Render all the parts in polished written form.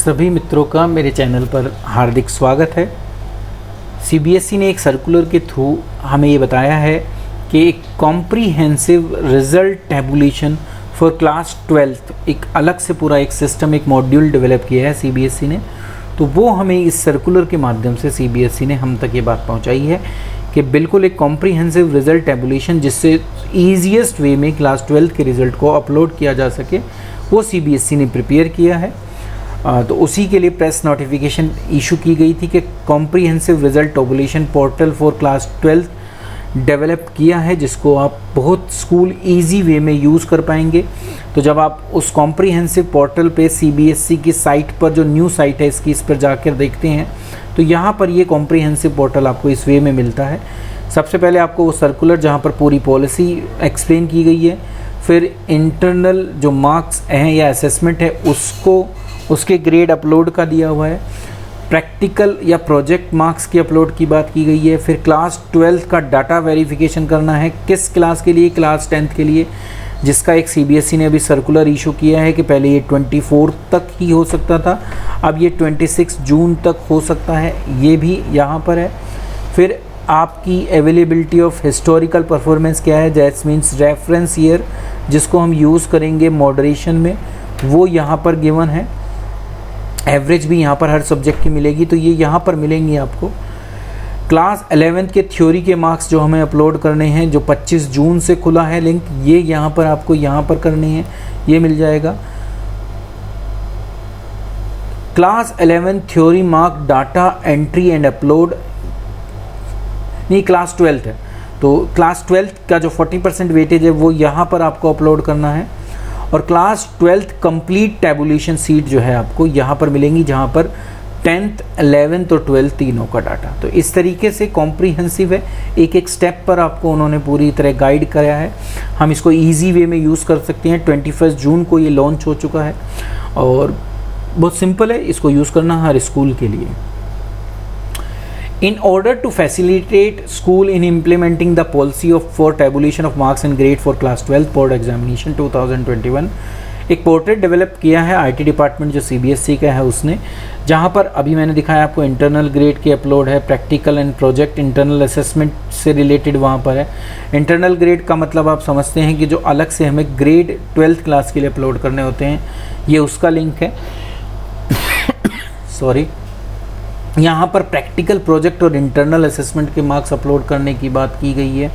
सभी मित्रों का मेरे चैनल पर हार्दिक स्वागत है। सीबीएसई ने एक सर्कुलर के थ्रू हमें ये बताया है कि एक comprehensive result tabulation for class 12 एक अलग से पूरा एक सिस्टम, एक मॉड्यूल डेवलप किया है सीबीएसई ने। तो वो हमें इस सर्कुलर के माध्यम से सीबीएसई ने हम तक ये बात पहुंचाई है कि बिल्कुल एक कॉम्प्रीहेंसिव रिजल्ट टैबुलेशन जिससे ईजीएस्ट वे में क्लास 12 के रिज़ल्ट को अपलोड किया जा सके, वो सीबीएसई ने प्रिपेयर किया है। तो उसी के लिए प्रेस नोटिफिकेशन इशू की गई थी कि comprehensive result tabulation portal for class 12 develop किया है, जिसको आप बहुत स्कूल इजी वे में यूज़ कर पाएंगे। तो जब आप उस कॉम्प्रीहेंसिव पोर्टल पे सीबीएसई की साइट पर, जो न्यू साइट है इसकी, इस पर जाकर देखते हैं तो यहाँ पर ये कॉम्प्रीहेंसिव पोर्टल आपको इस वे में मिलता है। सबसे पहले आपको वो सर्कुलर जहाँ पर पूरी पॉलिसी एक्सप्लेन की गई है, फिर इंटरनल जो मार्क्स हैं या असेसमेंट है उसके ग्रेड अपलोड का दिया हुआ है, प्रैक्टिकल या प्रोजेक्ट मार्क्स की अपलोड की बात की गई है, फिर क्लास 12 का डाटा वेरिफिकेशन करना है, किस क्लास के लिए, क्लास 10 के लिए, जिसका एक सीबीएसई ने अभी सर्कुलर इशू किया है कि पहले ये 24 तक ही हो सकता था, अब ये 26 जून तक हो सकता है, ये भी यहाँ पर है। फिर आपकी अवेलेबिलिटी ऑफ हिस्टोरिकल परफॉर्मेंस क्या है, दैट मीन्स रेफरेंस ईयर जिसको हम यूज़ करेंगे मॉडरेशन में, वो यहाँ पर गिवन है। एवरेज भी यहाँ पर हर सब्जेक्ट की मिलेगी, तो ये यहाँ पर मिलेंगी आपको। क्लास 11 के थ्योरी के मार्क्स जो हमें अपलोड करने हैं, जो 25 जून से खुला है लिंक, ये यहाँ पर आपको यहाँ पर करने हैं, ये मिल जाएगा। Class 11 theory mark data entry and upload, नहीं क्लास 12 है, तो क्लास 12 का जो 40% वेटेज है वो यहाँ पर आपको अपलोड करना है। और क्लास 12 कंप्लीट टैबुलेशन सीट जो है आपको यहाँ पर मिलेंगी, जहाँ पर 10th 11th और 12th तीनों का डाटा। तो इस तरीके से कॉम्प्रीहेंसिव है, एक एक स्टेप पर आपको उन्होंने पूरी तरह गाइड कराया है। हम इसको इजी वे में यूज़ कर सकते हैं। 21 जून को ये लॉन्च हो चुका है और बहुत सिंपल है इसको यूज़ करना हर स्कूल के लिए। In order to facilitate school in implementing the policy for tabulation of marks and grade for class 12 board examination 2021, एक पोर्टल डेवलप किया है आईटी डिपार्टमेंट जो सीबीएसई का है उसने, जहाँ पर अभी मैंने दिखाया आपको इंटरनल ग्रेड के अपलोड है, practical and project internal assessment से रिलेटेड वहाँ पर है। इंटरनल ग्रेड का मतलब आप समझते हैं कि जो अलग से हमें ग्रेड 12th क्लास के लिए अपलोड करने होते हैं, ये उसका लिंक है। सॉरी, यहाँ पर प्रैक्टिकल, प्रोजेक्ट और इंटरनल असेसमेंट के मार्क्स अपलोड करने की बात की गई है।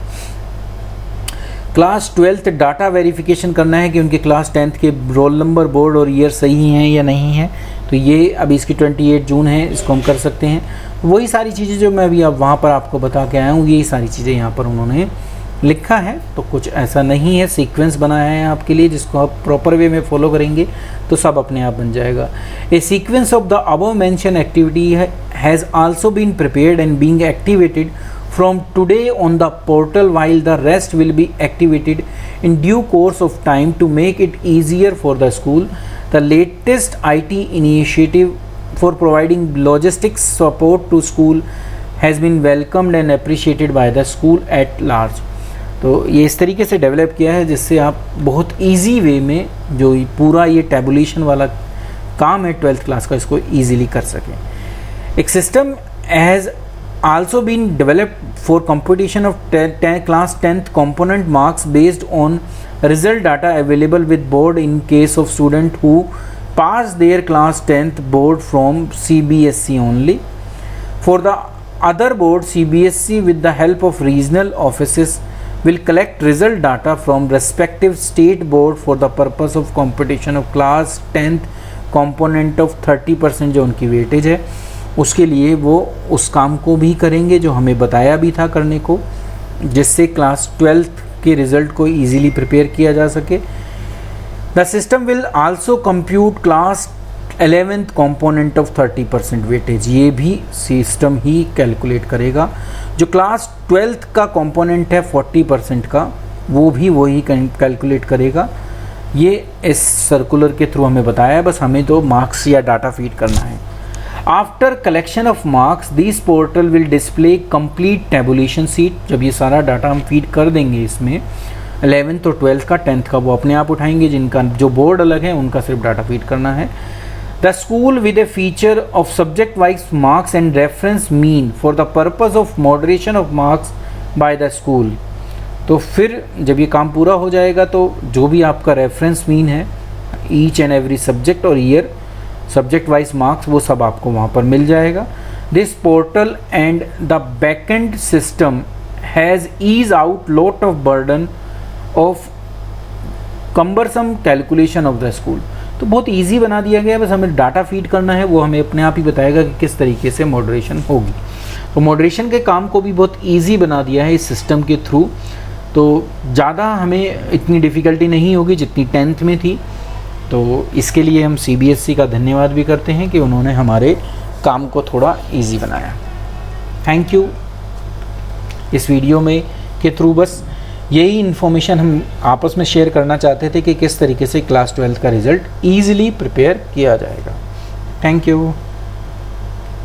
क्लास 12 डाटा वेरिफिकेशन करना है कि उनके क्लास 10 के रोल नंबर, बोर्ड और ईयर सही हैं या नहीं है, तो ये अभी इसकी 28 जून है, इसको हम कर सकते हैं। वही सारी चीज़ें जो मैं अभी अब वहाँ पर आपको बता के आया हूँ, यही सारी चीज़ें यहाँ पर उन्होंने लिखा है। तो कुछ ऐसा नहीं है, सीक्वेंस बनाया है आपके लिए, जिसको आप प्रॉपर वे में फॉलो करेंगे तो सब अपने आप बन जाएगा। A sequence of the above mention activity has also been prepared and being activated from today on the portal, while the rest will be activated in due course of time to make it easier for the school. The latest IT initiative for providing logistics support to school has been welcomed and appreciated by the school at large. तो ये इस तरीके से develop किया है जिससे आप बहुत इजी वे में जो पूरा ये टैबुलेशन वाला काम है 12th क्लास का, इसको ईजिली कर सकें। एक system has also been developed for computation of class 10th component marks based on result data available with board in case of student who pass their class 10th board from CBSE only. For the other board, CBSE with the help of regional offices will collect result data from respective state board for the purpose of computation of class 10th component of 30% जो उनकी weightage है, उसके लिए वो उस काम को भी करेंगे जो हमें बताया भी था करने को, जिससे क्लास 12th के रिज़ल्ट को इजीली प्रिपेयर किया जा सके। The system will also compute class 11th component of 30% weightage, ये भी सिस्टम ही कैलकुलेट करेगा। जो क्लास 12th का कंपोनेंट है 40% का, वो भी वही कैलकुलेट करेगा। ये इस सर्कुलर के थ्रू हमें बताया है, बस हमें तो मार्क्स या डाटा फीड करना है। After collection of marks, this portal will display complete tabulation sheet। जब ये सारा डाटा हम फीड कर देंगे इसमें, 11th और 12th का, 10th का वो अपने आप उठाएंगे, जिनका जो बोर्ड अलग है उनका सिर्फ डाटा फीड करना है। The school with A feature of subject wise marks and reference mean for the purpose of moderation of marks by the school. तो फिर जब ये काम पूरा हो जाएगा तो जो भी आपका रेफरेंस मीन है ईच एंड एवरी सब्जेक्ट और ईयर सब्जेक्ट वाइज मार्क्स वो सब आपको वहाँ पर मिल जाएगा। This portal and the backend system has ease out lot of burden of cumbersome calculation of the school. तो बहुत इजी बना दिया गया है, बस हमें डाटा फीड करना है, वो हमें अपने आप ही बताएगा कि किस तरीके से मॉडरेशन होगी। तो मॉडरेशन के काम को भी बहुत इजी बना दिया है इस सिस्टम के थ्रू, तो ज़्यादा हमें इतनी डिफ़िकल्टी नहीं होगी जितनी 10th में थी। तो इसके लिए हम CBSE का धन्यवाद भी करते हैं कि उन्होंने हमारे काम को थोड़ा इजी बनाया। Thank you. इस वीडियो में के थ्रू बस यही इन्फॉर्मेशन हम आपस में शेयर करना चाहते थे कि किस तरीके से क्लास 12th का रिज़ल्ट ईज़िली प्रिपेयर किया जाएगा। Thank you.